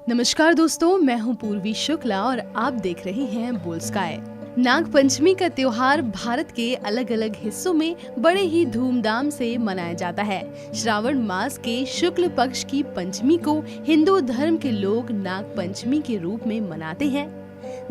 नमस्कार दोस्तों, मैं हूं पूर्वी शुक्ला और आप देख रहे हैं बोल स्काई। नाग पंचमी का त्योहार भारत के अलग अलग हिस्सों में बड़े ही धूमधाम से मनाया जाता है। श्रावण मास के शुक्ल पक्ष की पंचमी को हिंदू धर्म के लोग नाग पंचमी के रूप में मनाते हैं।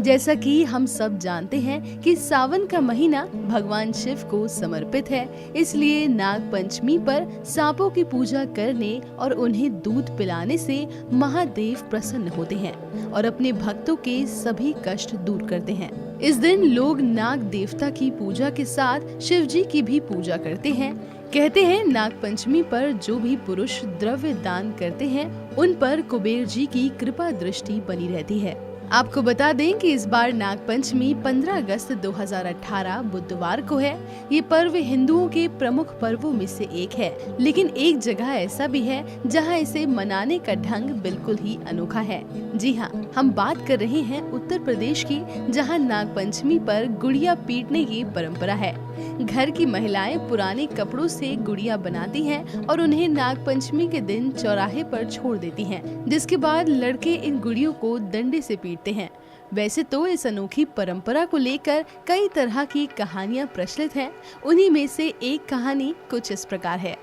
जैसा कि हम सब जानते हैं कि सावन का महीना भगवान शिव को समर्पित है, इसलिए नाग पंचमी पर सांपों की पूजा करने और उन्हें दूध पिलाने से महादेव प्रसन्न होते हैं और अपने भक्तों के सभी कष्ट दूर करते हैं। इस दिन लोग नाग देवता की पूजा के साथ शिव जी की भी पूजा करते हैं। कहते हैं नाग पंचमी पर जो भी पुरुष द्रव्य दान करते हैं उन पर कुबेर जी की कृपा दृष्टि बनी रहती है। आपको बता दें कि इस बार नाग पंचमी 15 अगस्त 2018 बुधवार को है। ये पर्व हिंदुओं के प्रमुख पर्वों में से एक है, लेकिन एक जगह ऐसा भी है जहां इसे मनाने का ढंग बिल्कुल ही अनोखा है। जी हाँ, हम बात कर रहे हैं उत्तर प्रदेश की, जहां नाग पंचमी पर गुड़िया पीटने की परंपरा है। घर की महिलाएं पुराने कपड़ों से गुड़िया बनाती हैं और उन्हें नाग पंचमी के दिन चौराहे पर छोड़ देती हैं, जिसके बाद लड़के इन गुड़ियों को डंडे से पीटते हैं। वैसे तो इस अनोखी परंपरा को लेकर कई तरह की कहानियां प्रचलित हैं। उन्हीं में से एक कहानी कुछ इस प्रकार है।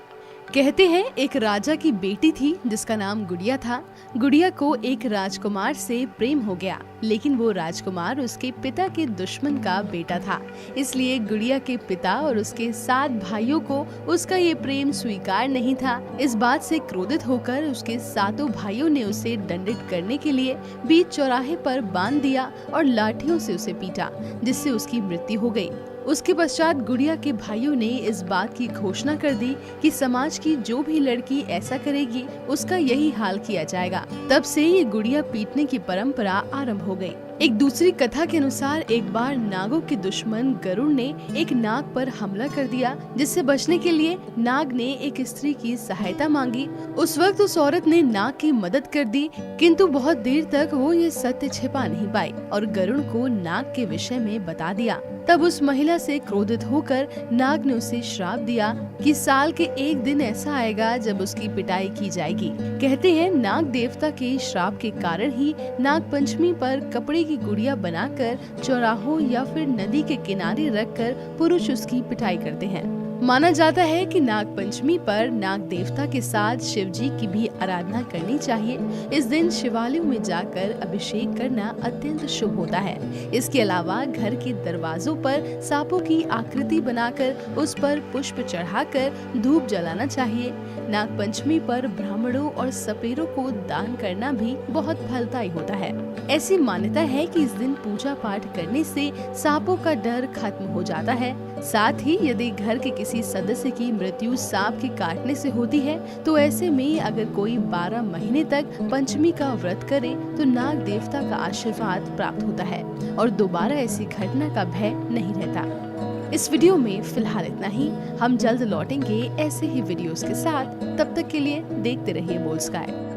कहते हैं एक राजा की बेटी थी जिसका नाम गुड़िया था। गुड़िया को एक राजकुमार से प्रेम हो गया, लेकिन वो राजकुमार उसके पिता के दुश्मन का बेटा था। इसलिए गुड़िया के पिता और उसके 7 भाइयों को उसका ये प्रेम स्वीकार नहीं था। इस बात से क्रोधित होकर उसके 7 भाइयों ने उसे दंडित करने के लिए बीच चौराहे पर बांध दिया और लाठियों से उसे पीटा, जिससे उसकी मृत्यु हो गई। उसके पश्चात गुड़िया के भाइयों ने इस बात की घोषणा कर दी कि समाज की जो भी लड़की ऐसा करेगी उसका यही हाल किया जाएगा। तब से ये गुड़िया पीटने की परंपरा आरंभ हो गई। एक दूसरी कथा के अनुसार एक बार नागों के दुश्मन गरुड़ ने एक नाग पर हमला कर दिया, जिससे बचने के लिए नाग ने एक स्त्री की सहायता मांगी। उस वक्त उस औरत ने नाग की मदद कर दी, किंतु बहुत देर तक वो ये सत्य छिपा नहीं पाई और गरुड़ को नाग के विषय में बता दिया। तब उस महिला से क्रोधित होकर नाग ने उसे श्राप दिया कि साल के एक दिन ऐसा आएगा जब उसकी पिटाई की जाएगी। कहते हैं नाग देवता के श्राप के कारण ही नाग पंचमी पर कपड़े की गुड़िया बनाकर चौराहों या फिर नदी के किनारे रखकर पुरुष उसकी पिटाई करते हैं। माना जाता है कि नाग पंचमी पर नाग देवता के साथ शिव जी की भी आराधना करनी चाहिए। इस दिन शिवालयों में जाकर अभिषेक करना अत्यंत शुभ होता है। इसके अलावा घर के दरवाजों पर सांपों की आकृति बनाकर उस पर पुष्प चढ़ाकर धूप जलाना चाहिए। नाग पंचमी पर ब्राह्मणों और सपेरों को दान करना भी बहुत फलदायी होता है। ऐसी मान्यता है कि इस दिन पूजा पाठ करने से सांपों का डर खत्म हो जाता है। साथ ही यदि घर के किसी सदस्य की मृत्यु सांप के काटने से होती है तो ऐसे में अगर कोई 12 महीने तक पंचमी का व्रत करे तो नाग देवता का आशीर्वाद प्राप्त होता है और दोबारा ऐसी घटना का भय नहीं रहता। इस वीडियो में फिलहाल इतना ही। हम जल्द लौटेंगे ऐसे ही वीडियोस के साथ। तब तक के लिए देखते रहिए बोल स्काई।